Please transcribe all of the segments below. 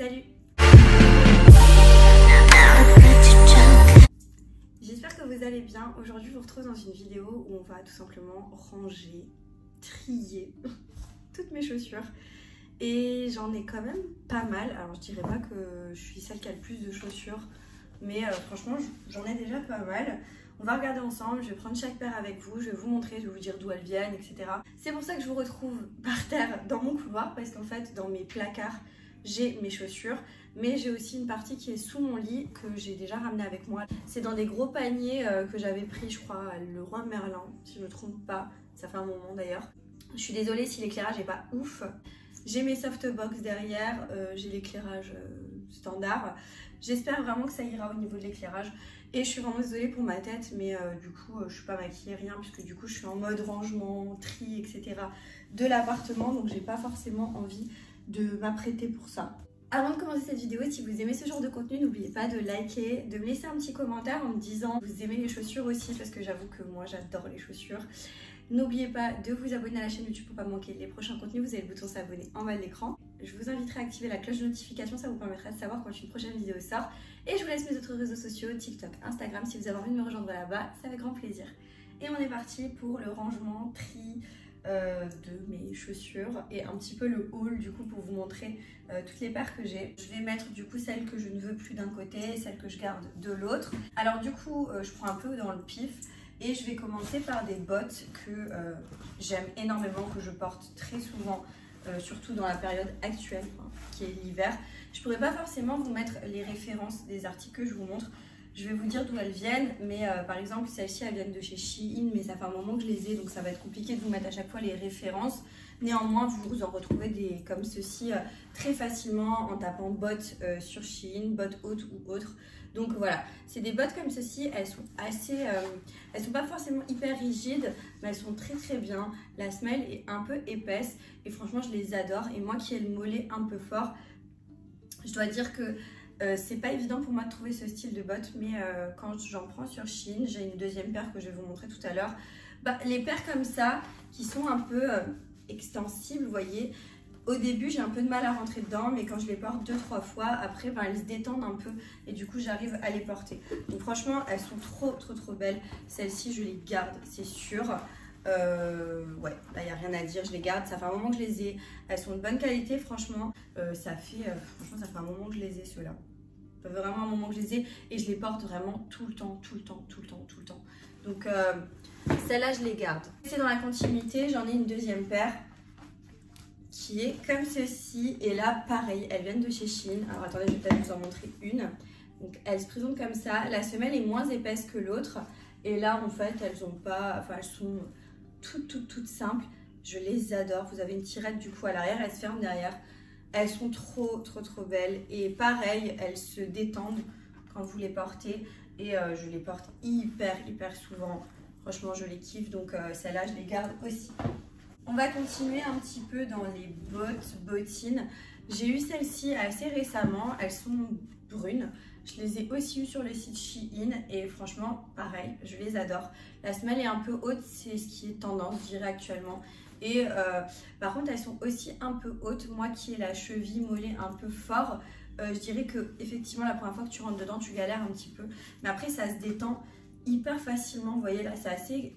Salut! J'espère que vous allez bien. Aujourd'hui, je vous retrouve dans une vidéo où on va tout simplement ranger, trier toutes mes chaussures. Et j'en ai quand même pas mal. Alors, je dirais pas que je suis celle qui a le plus de chaussures, mais franchement, j'en ai déjà pas mal. On va regarder ensemble, je vais prendre chaque paire avec vous, je vais vous montrer, je vais vous dire d'où elles viennent, etc. C'est pour ça que je vous retrouve par terre dans mon couloir, parce qu'en fait, dans mes placards, j'ai mes chaussures, mais j'ai aussi une partie qui est sous mon lit que j'ai déjà ramenée avec moi. C'est dans des gros paniers que j'avais pris, je crois, à Leroy Merlin, si je ne me trompe pas, ça fait un moment d'ailleurs. Je suis désolée si l'éclairage n'est pas ouf. J'ai mes softbox derrière, j'ai l'éclairage standard. J'espère vraiment que ça ira au niveau de l'éclairage. Et je suis vraiment désolée pour ma tête, mais du coup, je suis pas maquillée, rien, puisque du coup, je suis en mode rangement, tri, etc. de l'appartement, donc j'ai pas forcément envie de m'apprêter pour ça. Avant de commencer cette vidéo, si vous aimez ce genre de contenu, n'oubliez pas de liker, de me laisser un petit commentaire en me disant que vous aimez les chaussures aussi, parce que j'avoue que moi, j'adore les chaussures. N'oubliez pas de vous abonner à la chaîne YouTube pour pas manquer les prochains contenus. Vous avez le bouton s'abonner en bas de l'écran. Je vous inviterai à activer la cloche de notification, ça vous permettra de savoir quand une prochaine vidéo sort. Et je vous laisse mes autres réseaux sociaux, TikTok, Instagram, si vous avez envie de me rejoindre là-bas, c'est avec grand plaisir. Et on est parti pour le rangement, tri de mes chaussures et un petit peu le haul du coup pour vous montrer toutes les paires que j'ai. Je vais mettre du coup celles que je ne veux plus d'un côté, celles que je garde de l'autre. Alors du coup, je prends un peu dans le pif. Et je vais commencer par des bottes que j'aime énormément, que je porte très souvent, surtout dans la période actuelle, qui est l'hiver. Je ne pourrais pas forcément vous mettre les références des articles que je vous montre. Je vais vous dire d'où elles viennent, mais par exemple, celles-ci, elles viennent de chez Shein, mais ça fait un moment que je les ai, donc ça va être compliqué de vous mettre à chaque fois les références. Néanmoins, vous en retrouvez des comme ceci très facilement en tapant bottes sur Shein, bottes hautes ou autres. Donc voilà, c'est des bottes comme ceci, elles sont assez, elles sont pas forcément hyper rigides, mais elles sont très bien. La semelle est un peu épaisse et franchement je les adore. Et moi qui ai le mollet un peu fort, je dois dire que c'est pas évident pour moi de trouver ce style de bottes, mais quand j'en prends sur Shein, j'ai une deuxième paire que je vais vous montrer tout à l'heure. Les paires comme ça, qui sont un peu extensibles, vous voyez. Au début, j'ai un peu de mal à rentrer dedans, mais quand je les porte 2-3 fois, après, elles se détendent un peu et du coup, j'arrive à les porter. Donc franchement, elles sont trop belles. Celles-ci, je les garde, c'est sûr. Ouais, là, il n'y a rien à dire, je les garde. Ça fait un moment que je les ai. Elles sont de bonne qualité, franchement. Ça fait un moment que je les ai, ceux-là. Ça fait vraiment un moment que je les ai et je les porte vraiment tout le temps. Donc, celles-là, je les garde. C'est dans la continuité, j'en ai une deuxième paire qui est comme ceci, et là pareil, elles viennent de chez Shein. Alors attendez, je vais peut-être vous en montrer une. Donc elles se présentent comme ça, la semelle est moins épaisse que l'autre, et là en fait elles ont pas, enfin elles sont toutes simples. Je les adore. Vous avez une tirette du coup à l'arrière, elles se ferment derrière. Elles sont trop belles, et pareil, elles se détendent quand vous les portez, et je les porte hyper souvent. Franchement je les kiffe, donc celles-là je les garde aussi. On va continuer un petit peu dans les bottines. J'ai eu celles-ci assez récemment, elles sont brunes. Je les ai aussi eues sur le site Shein et franchement, pareil, je les adore. La semelle est un peu haute, c'est ce qui est tendance, je dirais actuellement. Et par contre, elles sont aussi un peu hautes. Moi qui ai la cheville mollet un peu fort, je dirais que effectivement la première fois que tu rentres dedans, tu galères un petit peu. Mais après, ça se détend hyper facilement. Vous voyez là, c'est assez...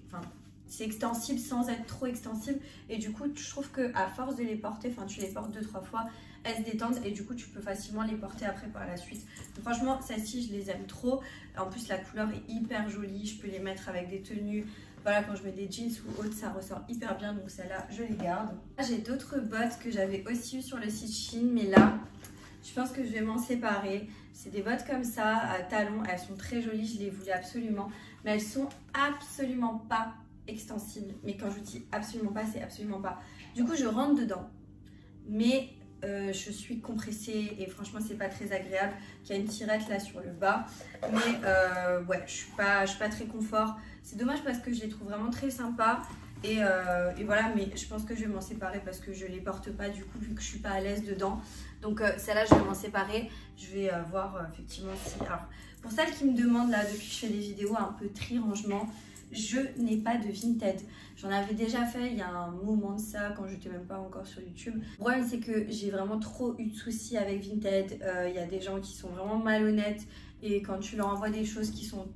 c'est extensible sans être trop extensible, et du coup je trouve que à force de les porter, tu les portes 2-3 fois, elles se détendent et du coup tu peux facilement les porter après par la suite. Donc, franchement celles-ci je les aime trop. En plus la couleur est hyper jolie, je peux les mettre avec des tenues, voilà, quand je mets des jeans ou autre ça ressort hyper bien, donc celle-là je les garde. J'ai d'autres bottes que j'avais aussi eues sur le site Shein, mais là je pense que je vais m'en séparer. C'est des bottes comme ça à talons, elles sont très jolies, je les voulais absolument, mais elles sont absolument pas extensible. Mais quand je dis absolument pas, c'est absolument pas. Du coup je rentre dedans, mais je suis compressée et franchement c'est pas très agréable. Il y a une tirette là sur le bas, mais ouais, je suis pas très confort. C'est dommage parce que je les trouve vraiment très sympas, et voilà, mais je pense que je vais m'en séparer parce que je les porte pas du coup, vu que je suis pas à l'aise dedans. Donc celle-là je vais m'en séparer. Je vais voir effectivement si... Alors pour celles qui me demandent là depuis que je fais des vidéos un peu tri rangement, je n'ai pas de Vinted. J'en avais déjà fait il y a un moment de ça, quand j'étais même pas encore sur YouTube. Le problème, c'est que j'ai vraiment trop eu de soucis avec Vinted. Il y a des gens qui sont vraiment malhonnêtes et quand tu leur envoies des choses qui sont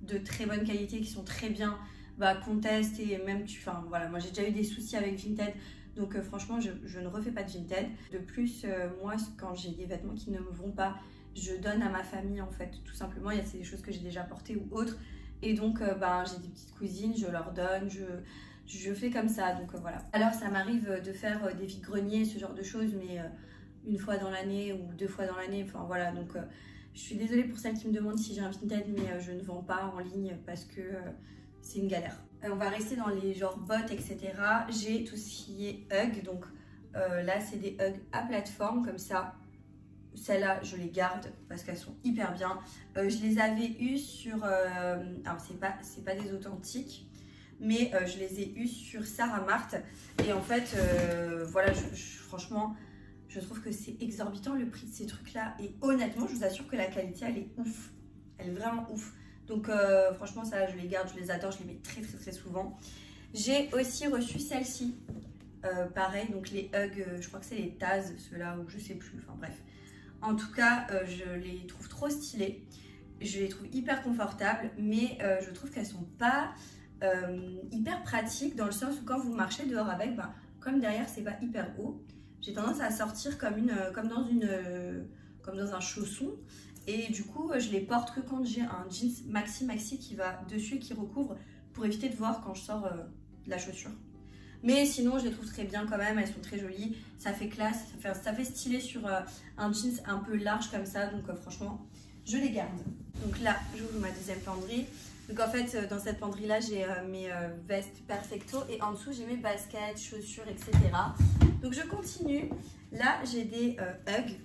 de très bonne qualité, qui sont très bien, bah conteste et même tu... Enfin voilà, moi j'ai déjà eu des soucis avec Vinted. Donc franchement, je ne refais pas de Vinted. De plus, moi, quand j'ai des vêtements qui ne me vont pas, je donne à ma famille en fait, tout simplement. Il y a des choses que j'ai déjà portées ou autres. Et donc, ben, j'ai des petites cousines, je leur donne, je fais comme ça. Donc voilà. Alors, ça m'arrive de faire des vides-greniers, ce genre de choses, mais une fois dans l'année ou 2 fois dans l'année. Enfin voilà, donc je suis désolée pour celles qui me demandent si j'ai un Vinted, mais je ne vends pas en ligne parce que c'est une galère. On va rester dans les genres bottes, etc. J'ai tout ce qui est Hug. Donc là, c'est des Hug à plateforme comme ça. Celles-là, je les garde parce qu'elles sont hyper bien. Je les avais eues sur... alors, c'est pas des authentiques, mais je les ai eues sur Sarah Mart. Et en fait, voilà, franchement, je trouve que c'est exorbitant le prix de ces trucs-là. Et honnêtement, je vous assure que la qualité, elle est ouf. Elle est vraiment ouf. Donc, franchement, ça, je les garde, je les adore, je les mets très, très, très souvent. J'ai aussi reçu celle-ci. Pareil, donc les Hug, je crois que c'est les Taz, ceux-là, ou je sais plus, enfin bref. En tout cas, je les trouve trop stylées. Je les trouve hyper confortables, mais je trouve qu'elles sont pas hyper pratiques dans le sens où quand vous marchez dehors avec, bah, comme derrière c'est pas hyper haut, j'ai tendance à sortir comme dans un chausson. Et du coup, je les porte que quand j'ai un jeans maxi qui va dessus et qui recouvre pour éviter de voir quand je sors de la chaussure. Mais sinon, je les trouve très bien quand même, elles sont très jolies, ça fait classe, ça fait stylé sur un jeans un peu large comme ça, donc franchement, je les garde. Donc là, j'ouvre ma deuxième penderie. Donc en fait, dans cette penderie-là, j'ai mes vestes perfecto et en dessous, j'ai mes baskets, chaussures, etc. Donc je continue. Là, j'ai des Hug,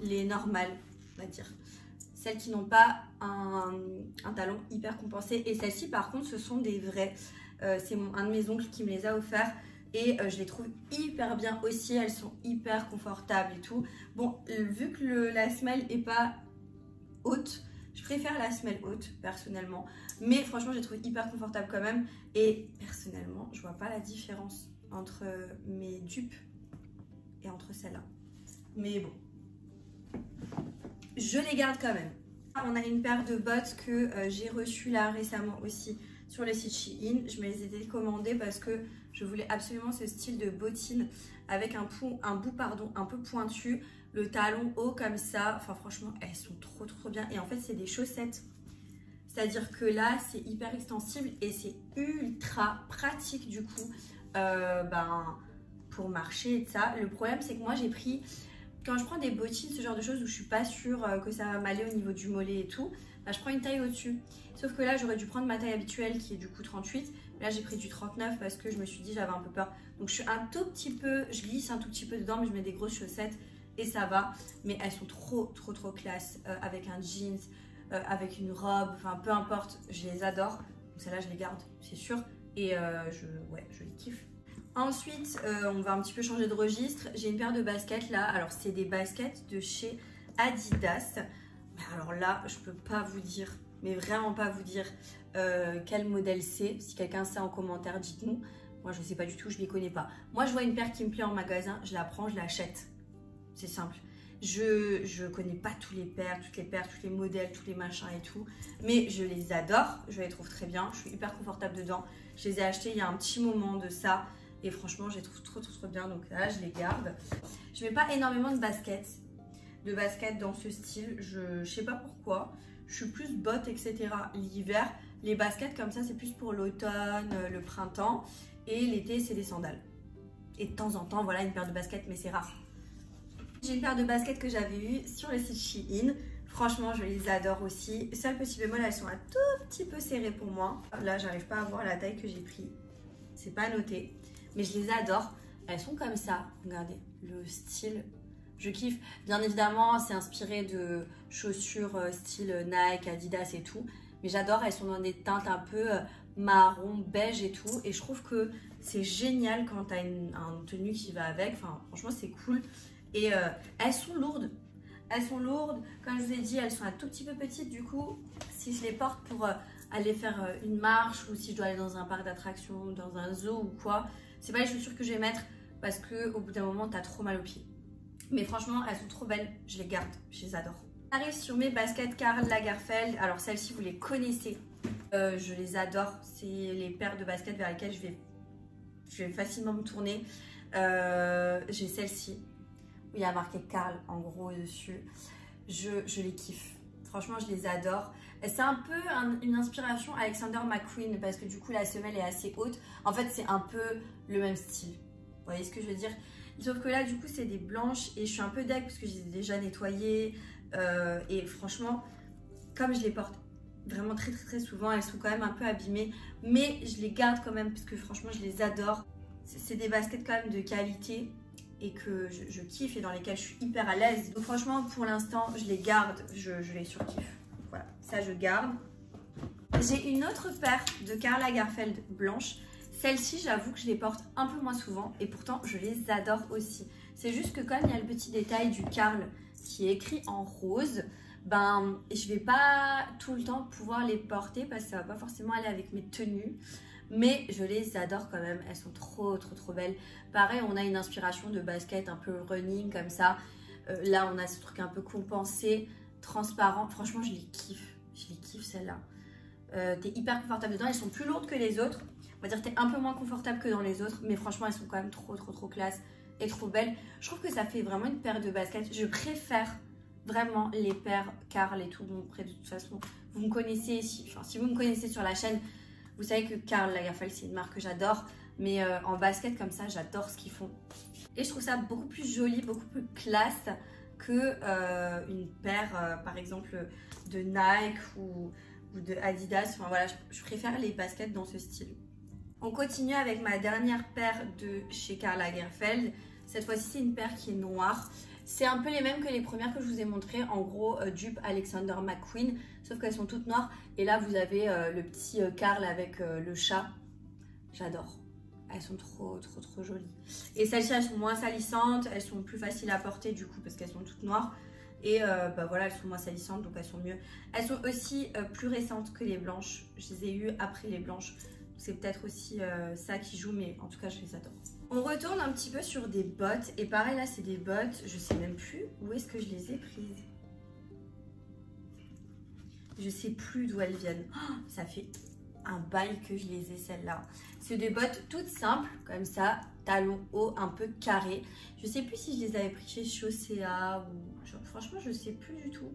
les normales, on va dire. Celles qui n'ont pas un talon hyper compensé. Et celles-ci, par contre, ce sont des vrais. C'est un de mes oncles qui me les a offerts et je les trouve hyper bien aussi, elles sont hyper confortables et tout. Bon, vu que la semelle est pas haute, je préfère la semelle haute personnellement, mais franchement je les trouve hyper confortables quand même et personnellement je vois pas la différence entre mes dupes et entre celles-là. Mais bon, je les garde quand même. On a une paire de bottes que j'ai reçues là récemment aussi sur le site Shein. Je me les ai commandées parce que je voulais absolument ce style de bottine avec un bout un peu pointu, le talon haut comme ça. Enfin franchement, elles sont trop bien. Et en fait, c'est des chaussettes. C'est-à-dire que là, c'est hyper extensible et c'est ultra pratique du coup pour marcher et ça. Le problème, c'est que moi, j'ai pris... Quand je prends des bottines, ce genre de choses où je suis pas sûre que ça va m'aller au niveau du mollet et tout, bah, je prends une taille au-dessus. Sauf que là, j'aurais dû prendre ma taille habituelle qui est du coup 38. Là, j'ai pris du 39 parce que je me suis dit j'avais un peu peur. Donc, je suis un tout petit peu, je glisse un tout petit peu dedans, mais je mets des grosses chaussettes et ça va. Mais elles sont trop classe avec un jeans, avec une robe, enfin peu importe, je les adore. Donc, celles-là, je les garde, c'est sûr. Et je les kiffe. Ensuite, on va un petit peu changer de registre. J'ai une paire de baskets là. Alors, c'est des baskets de chez Adidas. Alors là, je peux pas vous dire, mais vraiment pas vous dire quel modèle c'est. Si quelqu'un sait en commentaire, dites-nous. Moi, je sais pas du tout, je m'y connais pas. Moi, je vois une paire qui me plaît en magasin, je la prends, je l'achète. C'est simple. Je connais pas toutes les paires, tous les modèles, tous les machins et tout. Mais je les adore, je les trouve très bien. Je suis hyper confortable dedans. Je les ai achetées il y a un petit moment de ça. Et franchement, je les trouve trop bien. Donc là, je les garde. Je mets pas énormément de baskets dans ce style. Je sais pas pourquoi. Je suis plus bottes, etc. L'hiver, les baskets comme ça, c'est plus pour l'automne, le printemps. Et l'été, c'est des sandales. Et de temps en temps, voilà, une paire de baskets, mais c'est rare. J'ai une paire de baskets que j'avais eues sur le site Shein. Franchement, je les adore aussi. Seul petit bémol, elles sont un tout petit peu serrées pour moi. Là, j'arrive pas à voir la taille que j'ai pris. C'est pas noté. Mais je les adore. Elles sont comme ça. Regardez, le style, je kiffe. Bien évidemment, c'est inspiré de chaussures style Nike, Adidas et tout. Mais j'adore, elles sont dans des teintes un peu marron, beige et tout. Et je trouve que c'est génial quand tu as une tenue qui va avec. Enfin, franchement, c'est cool. Et elles sont lourdes. Elles sont lourdes. Comme je vous ai dit, elles sont un tout petit peu petites. Du coup, si je les porte pour aller faire une marche ou si je dois aller dans un parc d'attractions, dans un zoo ou quoi. C'est pas les chaussures que je vais mettre parce qu'au bout d'un moment, t'as trop mal aux pieds. Mais franchement, elles sont trop belles, je les garde, je les adore. J'arrive sur mes baskets Karl Lagerfeld. Alors celles-ci, vous les connaissez, je les adore. C'est les paires de baskets vers lesquelles je vais facilement me tourner. J'ai celle-ci où il y a marqué Karl en gros dessus. Je les kiffe. Franchement, je les adore. C'est un peu une inspiration Alexander McQueen parce que du coup, la semelle est assez haute. En fait, c'est un peu le même style. Vous voyez ce que je veux dire? Sauf que là, du coup, c'est des blanches et je suis un peu deg parce que je les ai déjà nettoyées. Et franchement, comme je les porte vraiment très souvent, elles sont quand même un peu abîmées. Mais je les garde quand même parce que franchement, je les adore. C'est des baskets quand même de qualité et que je kiffe et dans lesquelles je suis hyper à l'aise. Donc franchement, pour l'instant, je les garde, je les surkiffe. Voilà, ça je garde. J'ai une autre paire de Karl Lagerfeld blanche. Celle-ci, j'avoue que je les porte un peu moins souvent et pourtant, je les adore aussi. C'est juste que comme il y a le petit détail du Karl qui est écrit en rose, ben, je vais pas tout le temps pouvoir les porter parce que ça va pas forcément aller avec mes tenues. Mais je les adore quand même, elles sont trop belles. Pareil, on a une inspiration de basket un peu running comme ça. Là, on a ce truc un peu compensé, transparent. Franchement, je les kiffe celles-là. T'es hyper confortable dedans, elles sont plus lourdes que les autres. On va dire que t'es un peu moins confortable que dans les autres, mais franchement, elles sont quand même trop classe et trop belles. Je trouve que ça fait vraiment une paire de baskets. Je préfère vraiment les paires Karl et tout. Bon, après, de toute façon, vous me connaissez, si vous me connaissez sur la chaîne, vous savez que Karl Lagerfeld, c'est une marque que j'adore. Mais en basket comme ça, j'adore ce qu'ils font. Et je trouve ça beaucoup plus joli, beaucoup plus classe que une paire, par exemple, de Nike ou de Adidas. Enfin voilà, je préfère les baskets dans ce style. On continue avec ma dernière paire de chez Karl Lagerfeld. Cette fois-ci, c'est une paire qui est noire. C'est un peu les mêmes que les premières que je vous ai montrées. En gros, dupe Alexander McQueen. Sauf qu'elles sont toutes noires. Et là, vous avez le petit Karl avec le chat. J'adore. Elles sont trop jolies. Et celles-ci, elles sont moins salissantes. Elles sont plus faciles à porter du coup parce qu'elles sont toutes noires. Et bah voilà, elles sont moins salissantes, donc elles sont mieux. Elles sont aussi plus récentes que les blanches. Je les ai eues après les blanches. C'est peut-être aussi ça qui joue, mais en tout cas, je les adore. On retourne un petit peu sur des bottes. Et pareil, là, c'est des bottes. Je sais même plus où est-ce que je les ai prises. Je sais plus d'où elles viennent. Oh, ça fait un bail que je les ai, celles-là. C'est des bottes toutes simples, comme ça, talons hauts, un peu carrés. Je sais plus si je les avais pris chez Chaussea ou... Franchement, je sais plus du tout.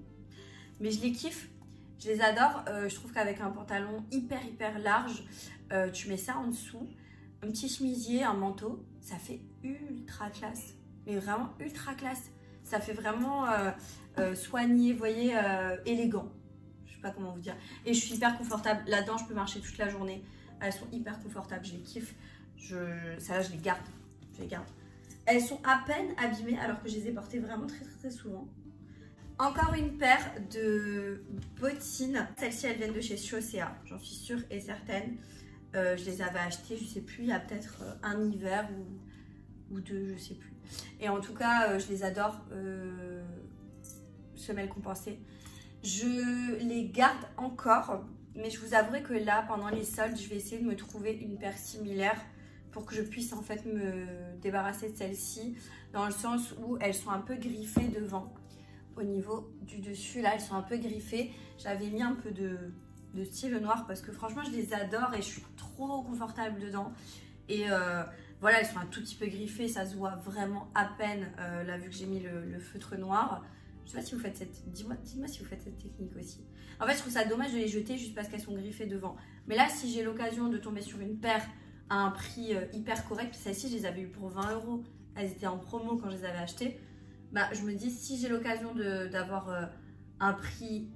Mais je les kiffe. Je les adore. Je trouve qu'avec un pantalon hyper large, tu mets ça en dessous. Un petit chemisier, un manteau, ça fait ultra classe. Mais vraiment ultra classe. Ça fait vraiment soigné, vous voyez, élégant. Je sais pas comment vous dire. Et je suis hyper confortable. Là-dedans, je peux marcher toute la journée. Elles sont hyper confortables, je les kiffe. Ça, je les garde. Je les garde. Elles sont à peine abîmées alors que je les ai portées vraiment très souvent. Encore une paire de bottines. Celles-ci, elles viennent de chez Chaussea, j'en suis sûre et certaine. Je les avais achetées, je sais plus, il y a peut-être un hiver ou deux, je sais plus. Et en tout cas, je les adore. Semelles compensées. Je les garde encore, mais je vous avouerai que là, pendant les soldes, je vais essayer de me trouver une paire similaire pour que je puisse en fait me débarrasser de celle-ci, dans le sens où elles sont un peu griffées devant. Au niveau du dessus, là, elles sont un peu griffées. J'avais mis un peu de style noir parce que franchement, je les adore et je suis trop confortable dedans. Et voilà, elles sont un tout petit peu griffées, ça se voit vraiment à peine, là, vu que j'ai mis le feutre noir. Je sais pas si vous faites cette... Dites-moi si vous faites cette technique aussi. En fait, je trouve ça dommage de les jeter juste parce qu'elles sont griffées devant. Mais là, si j'ai l'occasion de tomber sur une paire à un prix hyper correct, celles-ci, je les avais eues pour 20 €. Elles étaient en promo quand je les avais achetées. Bah, je me dis, si j'ai l'occasion d'avoir un prix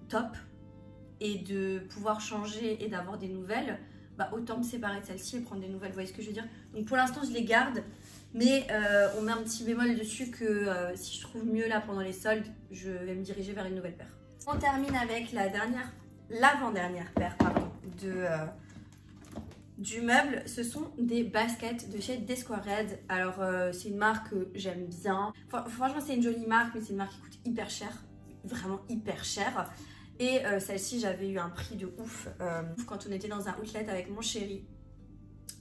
top et de pouvoir changer et d'avoir des nouvelles, bah, autant me séparer de celle-ci et prendre des nouvelles. Vous voyez ce que je veux dire? Donc pour l'instant, je les garde. Mais on met un petit bémol dessus que si je trouve mieux là pendant les soldes, je vais me diriger vers une nouvelle paire. On termine avec l'avant-dernière paire du meuble. Ce sont des baskets de chez Desquared. Alors c'est une marque que j'aime bien. Franchement, c'est une jolie marque, mais c'est une marque qui coûte hyper cher. Vraiment hyper cher. Et celle-ci, j'avais eu un prix de ouf quand on était dans un outlet avec mon chéri.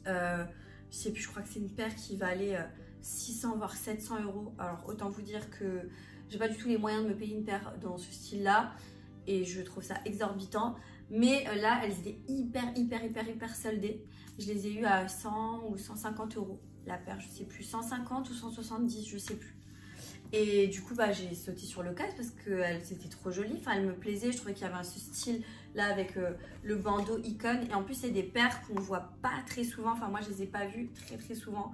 Je sais plus, je crois que c'est une paire qui valait 600 voire 700 euros. Alors autant vous dire que j'ai pas du tout les moyens de me payer une paire dans ce style-là. Et je trouve ça exorbitant. Mais là, elles étaient hyper soldées. Je les ai eues à 100 ou 150 euros la paire, je sais plus. 150 ou 170, je sais plus. Et du coup, j'ai sauté sur le casse parce qu'elles étaient trop jolies. Enfin, elles me plaisaient. Je trouvais qu'il y avait ce style là avec le bandeau icône. Et en plus, c'est des paires qu'on voit pas très souvent. Enfin, moi, je les ai pas vues très souvent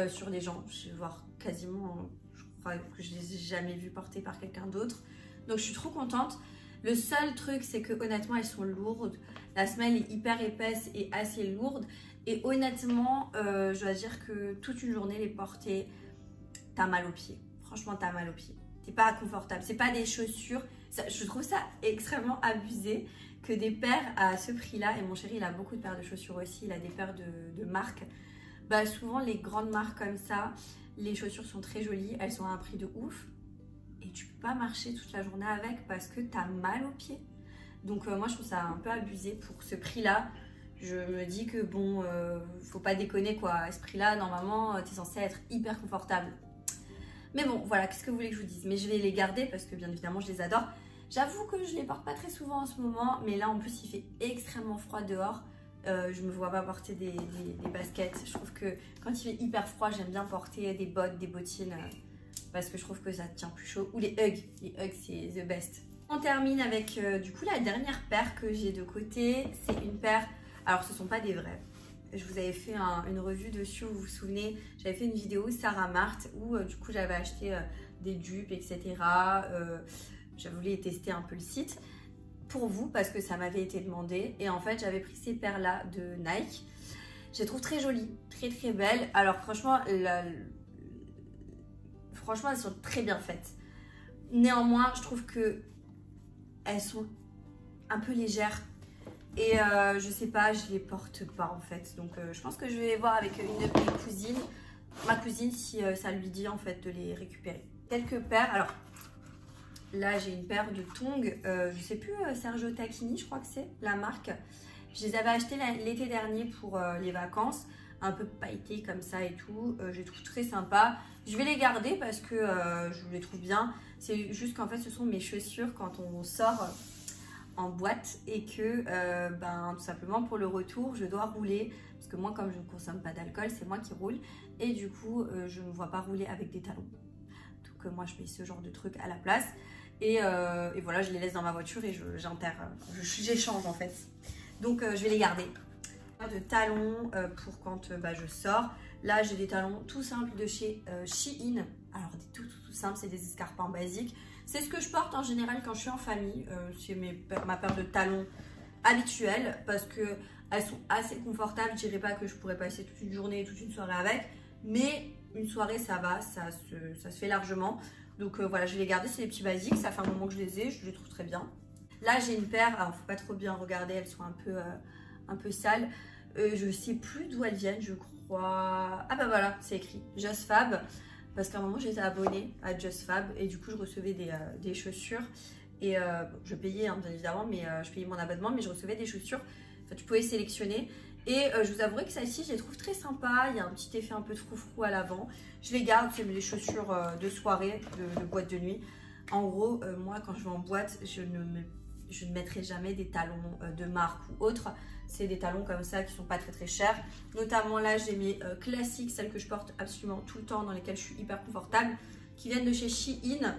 sur des gens. Je vais voir quasiment, je crois que je les ai jamais vues portées par quelqu'un d'autre. Donc, je suis trop contente. Le seul truc, c'est que honnêtement, elles sont lourdes. La semelle est hyper épaisse et assez lourde. Et honnêtement, je dois dire que toute une journée, les porter, t'as mal aux pieds. Franchement, t'as mal aux pieds. T'es pas confortable. C'est pas des chaussures. Je trouve ça extrêmement abusé que des paires à ce prix-là. Et mon chéri, il a beaucoup de paires de chaussures aussi. Il a des paires de marques. Souvent, les grandes marques comme ça, les chaussures sont très jolies. Elles sont à un prix de ouf. Et tu peux pas marcher toute la journée avec parce que tu as mal aux pieds. Donc moi je trouve ça un peu abusé pour ce prix-là. Je me dis que bon, faut pas déconner quoi. À ce prix-là, normalement, tu es censé être hyper confortable. Mais bon, voilà, qu'est-ce que vous voulez que je vous dise? Mais je vais les garder parce que bien évidemment, je les adore. J'avoue que je les porte pas très souvent en ce moment. Mais là, en plus, il fait extrêmement froid dehors. Je me vois pas porter des baskets. Je trouve que quand il fait hyper froid, j'aime bien porter des bottes, des bottines. Parce que je trouve que ça tient plus chaud. Ou les Ugg. Les Ugg, c'est the best. On termine avec du coup la dernière paire que j'ai de côté. C'est une paire... Alors, ce ne sont pas des vrais. Je vous avais fait une revue dessus, vous vous souvenez. J'avais fait une vidéo Sarah Marthe où du coup, j'avais acheté des dupes, etc. Je voulais tester un peu le site pour vous parce que ça m'avait été demandé. Et en fait, j'avais pris ces paires-là de Nike. Je les trouve très jolies, très belles. Alors franchement, elles sont très bien faites. Néanmoins, je trouve que elles sont un peu légères. Et je sais pas, je les porte pas en fait. Donc je pense que je vais voir avec une de mes cousines, ma cousine, si ça lui dit en fait de les récupérer. Quelques paires. Alors là, j'ai une paire de tongs. Je sais plus, Sergio Tacchini, je crois que c'est la marque. Je les avais achetées l'été dernier pour les vacances. Un peu pailleté comme ça et tout. Je les trouve très sympa. Je vais les garder parce que je les trouve bien. C'est juste qu'en fait, ce sont mes chaussures quand on sort en boîte et que tout simplement pour le retour, je dois rouler. Parce que moi, comme je ne consomme pas d'alcool, c'est moi qui roule. Et du coup, je ne me vois pas rouler avec des talons. Donc moi, je mets ce genre de truc à la place. Et voilà, je les laisse dans ma voiture et j'échange en fait. Donc, je vais les garder. De talons pour quand je sors. Là, j'ai des talons tout simples de chez Shein. Alors, des tout simples, c'est des escarpins basiques. C'est ce que je porte en général quand je suis en famille. C'est ma paire de talons habituelle parce qu'elles sont assez confortables. Je dirais pas que je pourrais passer toute une journée, toute une soirée avec. Mais une soirée, ça va, ça se fait largement. Donc voilà, je vais les garder. C'est des petits basiques. Ça fait un moment que je les ai. Je les trouve très bien. Là, j'ai une paire. Alors, faut pas trop bien regarder. Elles sont un peu sales. Je sais plus d'où elles viennent, je crois. Ah voilà, c'est écrit Just Fab. Parce qu'à un moment, j'étais abonnée à Just Fab et du coup, je recevais des chaussures. Et je payais, hein, bien évidemment, mais je payais mon abonnement, mais je recevais des chaussures. Enfin, tu pouvais sélectionner. Et je vous avouerai que celle-ci, je les trouve très sympa. Il y a un petit effet un peu de froufrou à l'avant. Je les garde, c'est des chaussures de soirée, de boîte de nuit. En gros, moi, quand je vais en boîte, je ne mettrai jamais des talons de marque ou autre. C'est des talons comme ça qui sont pas très chers. Notamment là, j'ai mes classiques, celles que je porte absolument tout le temps, dans lesquelles je suis hyper confortable, qui viennent de chez Shein.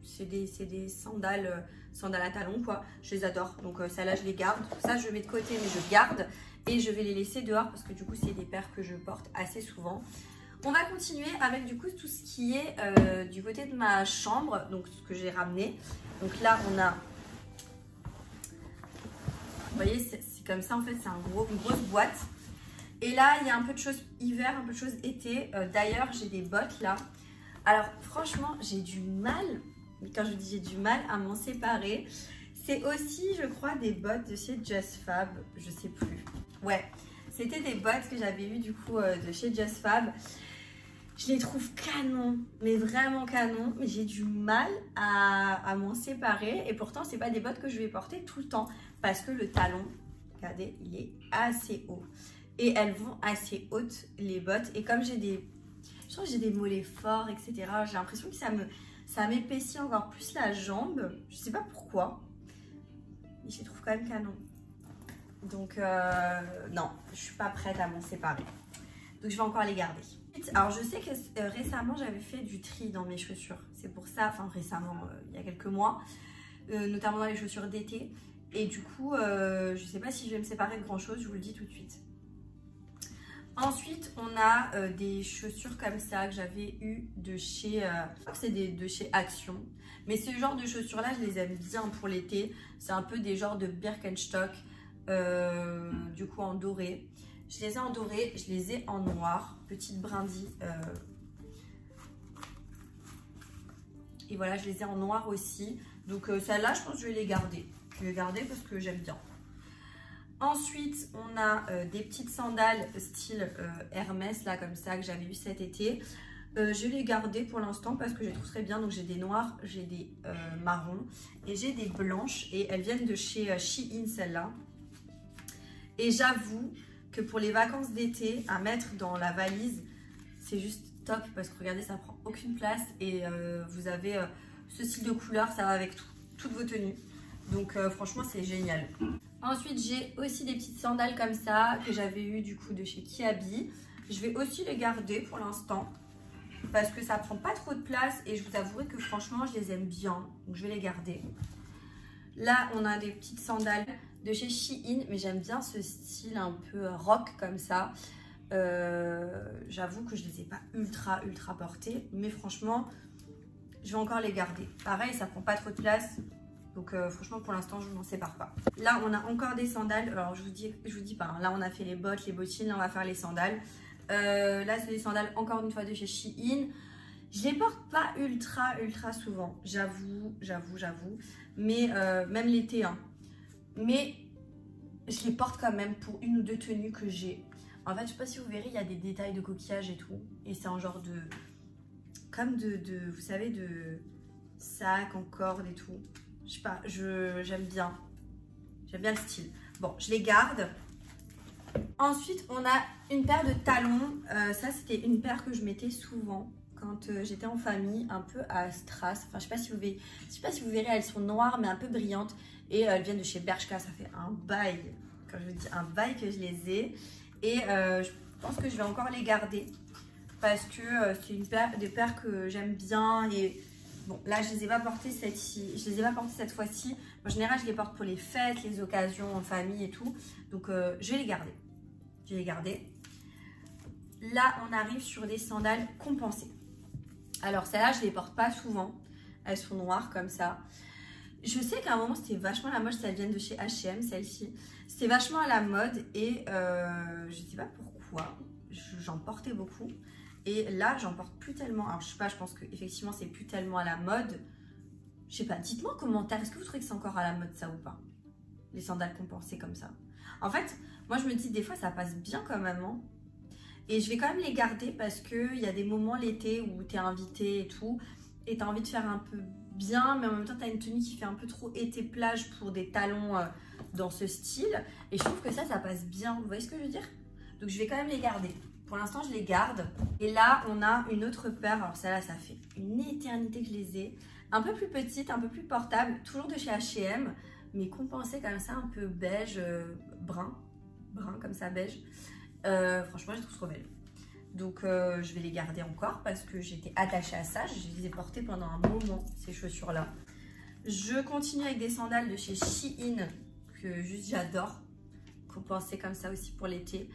C'est des sandales à talons quoi. Je les adore. Donc celles-là, je les garde. Ça, je mets de côté, mais je garde. Et je vais les laisser dehors parce que du coup, c'est des paires que je porte assez souvent. On va continuer avec du coup tout ce qui est du côté de ma chambre, donc ce que j'ai ramené. Donc là, on a... Vous voyez, c'est comme ça en fait, c'est une grosse boîte. Et là, il y a un peu de choses hiver, un peu de choses été. D'ailleurs, j'ai des bottes là. Alors franchement, j'ai du mal, mais quand je dis j'ai du mal à m'en séparer. C'est aussi, je crois, des bottes de chez Just Fab, je sais plus. Ouais, c'était des bottes que j'avais eues du coup de chez Just Fab. Je les trouve canon, mais vraiment canon. Mais j'ai du mal à m'en séparer. Et pourtant, c'est pas des bottes que je vais porter tout le temps. Parce que le talon, regardez, il est assez haut. Et elles vont assez hautes, les bottes. Et comme j'ai des... Je trouve que j'ai des mollets forts, etc. J'ai l'impression que ça m'épaissit encore plus la jambe. Je sais pas pourquoi. Mais je les trouve quand même canon. Donc, non, je suis pas prête à m'en séparer. Donc, je vais encore les garder. Alors, je sais que récemment, j'avais fait du tri dans mes chaussures. C'est pour ça, enfin récemment, il y a quelques mois, notamment dans les chaussures d'été. Et du coup, je sais pas si je vais me séparer de grand chose, je vous le dis tout de suite. Ensuite, on a des chaussures comme ça que j'avais eu de chez, je crois que c'est de chez Action. Mais ce genre de chaussures-là, je les aime bien pour l'été. C'est un peu des genres de Birkenstock, du coup en doré. Je les ai en doré, je les ai en noir, petite brindille. Et voilà, je les ai en noir aussi. Donc celles-là, je pense que je vais les garder. Je vais les garder parce que j'aime bien. Ensuite, on a des petites sandales style Hermès, là, comme ça, que j'avais eu cet été. Je vais les garder pour l'instant parce que je les trouve très bien. Donc, j'ai des noirs, j'ai des marrons et j'ai des blanches. Et elles viennent de chez Shein, celles-là. Et j'avoue que pour les vacances d'été, à mettre dans la valise, c'est juste top. Parce que regardez, ça prend aucune place. Et vous avez ce style de couleur, ça va avec toutes vos tenues. Donc, franchement, c'est génial. Ensuite, j'ai aussi des petites sandales comme ça que j'avais eu du coup de chez Kiabi. Je vais aussi les garder pour l'instant parce que ça prend pas trop de place et je vous avouerai que franchement, je les aime bien. Donc, je vais les garder. Là, on a des petites sandales de chez Shein, mais j'aime bien ce style un peu rock comme ça. J'avoue que je les ai pas ultra portées, mais franchement, je vais encore les garder. Pareil, ça prend pas trop de place. Donc franchement, pour l'instant, je ne m'en sépare pas. Là, on a encore des sandales. Alors, je vous dis pas. Hein. Là, on a fait les bottes, les bottines. Là, on va faire les sandales. Là, c'est des sandales, encore une fois, de chez Shein. Je les porte pas ultra souvent. J'avoue. Mais même l'été. Hein. Mais je les porte quand même pour une ou deux tenues que j'ai. En fait, je sais pas si vous verrez, il y a des détails de coquillage et tout. Et c'est un genre de... Comme vous savez, de sac en corde et tout. Je sais pas, j'aime bien. J'aime bien le style. Bon, je les garde. Ensuite, on a une paire de talons. Ça, c'était une paire que je mettais souvent quand j'étais en famille, un peu à strass. Enfin, je sais pas si vous verrez, elles sont noires mais un peu brillantes. Et elles viennent de chez Bershka. Ça fait un bail, quand je vous dis un bail que je les ai. Et je pense que je vais encore les garder. Parce que c'est des paires que j'aime bien et... Bon, là, je ne les ai pas portées cette fois-ci. En général, je les porte pour les fêtes, les occasions en famille et tout. Donc, je vais les garder. Je vais les garder. Là, on arrive sur des sandales compensées. Alors, celles-là, je ne les porte pas souvent. Elles sont noires comme ça. Je sais qu'à un moment, c'était vachement à la mode. Elles viennent de chez H&M, celles-ci. C'était vachement à la mode et je ne sais pas pourquoi. J'en portais beaucoup. Et là, j'en porte plus tellement. Alors, je sais pas, je pense qu'effectivement, c'est plus tellement à la mode. Je sais pas, dites-moi en commentaire, est-ce que vous trouvez que c'est encore à la mode ça ou pas? Les sandales compensées comme ça. En fait, moi, je me dis, des fois, ça passe bien quand même. Hein. Et je vais quand même les garder parce qu'il y a des moments l'été où tu es invité et tout. Et tu as envie de faire un peu bien, mais en même temps, tu as une tenue qui fait un peu trop été plage pour des talons dans ce style. Et je trouve que ça passe bien. Vous voyez ce que je veux dire? Donc, je vais quand même les garder. Pour l'instant, je les garde. Et là, on a une autre paire. Alors, celle-là, ça fait une éternité que je les ai. Un peu plus petite, un peu plus portable. Toujours de chez H&M. Mais compensée comme ça, un peu beige, brun. Brun, comme ça, beige. Franchement, je les trouve trop belles. Donc, je vais les garder encore parce que j'étais attachée à ça. Je les ai portées pendant un moment, ces chaussures-là. Je continue avec des sandales de chez Shein que juste j'adore. Compensées comme ça aussi pour l'été.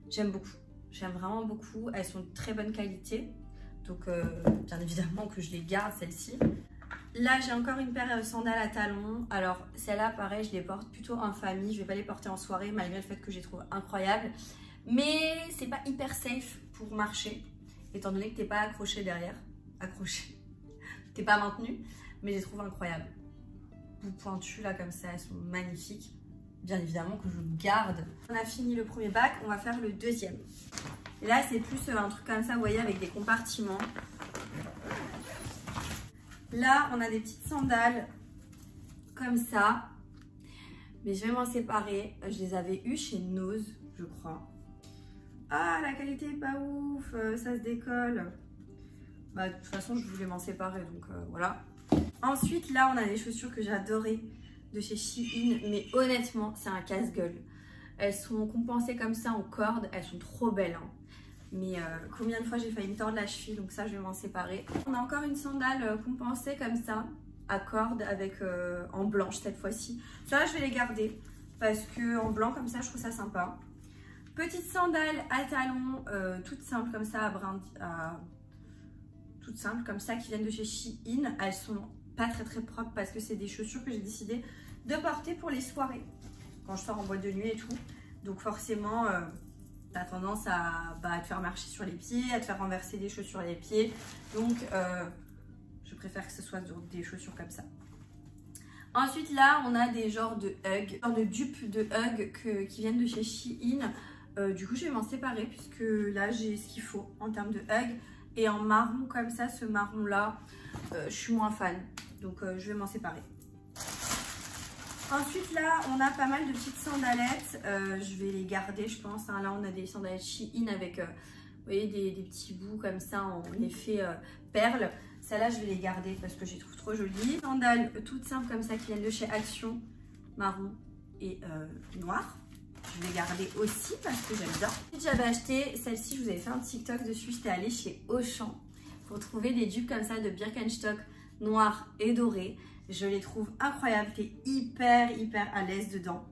J'aime beaucoup. J'aime vraiment beaucoup. Elles sont de très bonne qualité. Donc, bien évidemment que je les garde, celles-ci. Là, j'ai encore une paire de sandales à talons. Alors, celles-là, pareil, je les porte plutôt en famille. Je ne vais pas les porter en soirée, malgré le fait que je les trouve incroyables. Mais c'est pas hyper safe pour marcher, étant donné que tu n'es pas accroché derrière. Accroché. Tu n'es pas maintenu. Mais je les trouve incroyables. Bout pointu, là, comme ça, elles sont magnifiques. Bien évidemment que je garde. On a fini le premier bac, on va faire le deuxième. Et là, c'est plus un truc comme ça, vous voyez, avec des compartiments. Là, on a des petites sandales comme ça. Mais je vais m'en séparer. Je les avais eues chez Nose, je crois. Ah, la qualité est pas ouf, ça se décolle. Bah, de toute façon, je voulais m'en séparer, donc voilà. Ensuite, là, on a des chaussures que j'adorais de chez Shein. Mais honnêtement, c'est un casse-gueule. Elles sont compensées comme ça en corde. Elles sont trop belles, hein. Mais combien de fois j'ai failli me tordre la cheville, donc ça, je vais m'en séparer. On a encore une sandale compensée comme ça, à corde, avec en blanche cette fois-ci. Ça, je vais les garder parce que en blanc, comme ça, je trouve ça sympa. Petite sandale à talons, toutes simples comme ça, toutes simples comme ça, qui viennent de chez Shein. Elles sont pas très propres parce que c'est des chaussures que j'ai décidé de porter pour les soirées, quand je sors en boîte de nuit et tout. Donc forcément, tu as tendance à te faire marcher sur les pieds, à te faire renverser des choses sur les pieds. Donc je préfère que ce soit des chaussures comme ça. Ensuite là, on a des genres de Hug, de dupes de Hug qui viennent de chez Shein. Du coup, je vais m'en séparer puisque là, j'ai ce qu'il faut en termes de Hug. Et en marron comme ça, ce marron là, je suis moins fan. Donc je vais m'en séparer. Ensuite là, on a pas mal de petites sandalettes. Je vais les garder, je pense. Hein. Là, on a des sandalettes Shein avec vous voyez, des petits bouts comme ça en effet perles. Celles-là, je vais les garder parce que je les trouve trop jolies. Sandales toutes simples comme ça qui viennent de chez Action, marron et noir. Je vais garder aussi parce que j'aime bien. J'avais acheté celle-ci, je vous avais fait un TikTok dessus. J'étais allée chez Auchan pour trouver des dupes comme ça de Birkenstock noir et doré. Je les trouve incroyables, t'es hyper à l'aise dedans.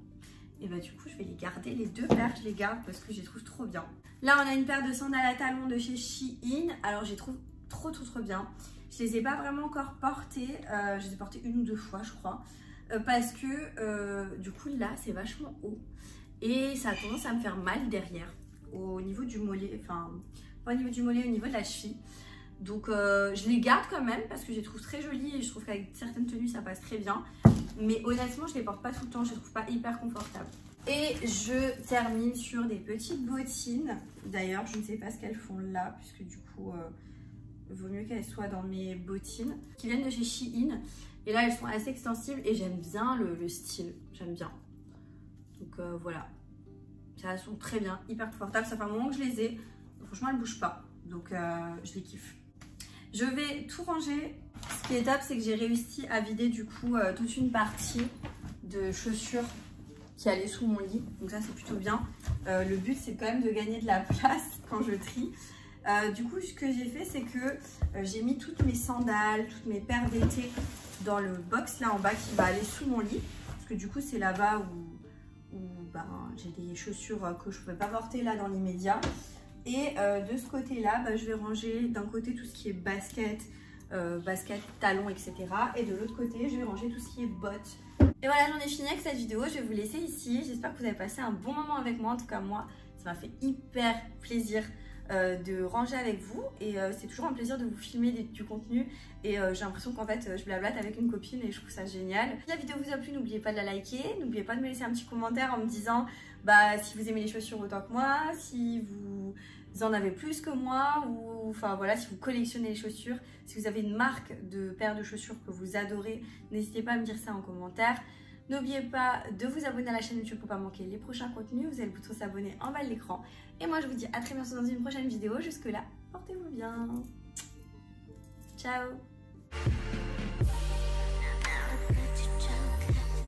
Et bah du coup, je vais les garder, les deux paires, je les garde parce que je les trouve trop bien. Là, on a une paire de sandales à talons de chez Shein. Alors, je les trouve trop bien. Je les ai pas vraiment encore portées. Je les ai portées une ou deux fois, je crois. Parce que du coup, là, c'est vachement haut. Et ça a tendance à me faire mal derrière. Au niveau du mollet, enfin, pas au niveau du mollet, au niveau de la cheville. Donc je les garde quand même parce que je les trouve très jolies et je trouve qu'avec certaines tenues ça passe très bien. Mais honnêtement, je les porte pas tout le temps, je les trouve pas hyper confortables. Et je termine sur des petites bottines. D'ailleurs, je ne sais pas ce qu'elles font là puisque du coup, il vaut mieux qu'elles soient dans mes bottines. Qui viennent de chez Shein. Et là, elles sont assez extensibles et j'aime bien le style. J'aime bien. Donc voilà. Elles sont très bien, hyper confortables. Ça fait un moment que je les ai. Franchement, elles ne bougent pas. Donc je les kiffe. Je vais tout ranger. Ce qui est top, c'est que j'ai réussi à vider du coup toute une partie de chaussures qui allaient sous mon lit. Donc ça, c'est plutôt bien. Le but, c'est quand même de gagner de la place quand je trie. Du coup, ce que j'ai fait, c'est que j'ai mis toutes mes sandales, toutes mes paires d'été dans le box là en bas qui va aller sous mon lit. Parce que du coup, c'est là-bas où j'ai des chaussures que je ne pouvais pas porter là dans l'immédiat. Et de ce côté-là, je vais ranger d'un côté tout ce qui est basket, talons, etc. Et de l'autre côté, je vais ranger tout ce qui est bottes. Et voilà, j'en ai fini avec cette vidéo. Je vais vous laisser ici. J'espère que vous avez passé un bon moment avec moi. En tout cas, moi, ça m'a fait hyper plaisir de ranger avec vous. Et c'est toujours un plaisir de vous filmer du contenu. Et j'ai l'impression qu'en fait, je blablate avec une copine et je trouve ça génial. Si la vidéo vous a plu, n'oubliez pas de la liker. N'oubliez pas de me laisser un petit commentaire en me disant si vous aimez les chaussures autant que moi, si vous en avez plus que moi, ou enfin voilà, si vous collectionnez les chaussures, si vous avez une marque de paire de chaussures que vous adorez, n'hésitez pas à me dire ça en commentaire. N'oubliez pas de vous abonner à la chaîne YouTube pour ne pas manquer les prochains contenus. Vous avez le bouton s'abonner en bas de l'écran. Et moi, je vous dis à très bientôt dans une prochaine vidéo. Jusque là, portez-vous bien. Ciao.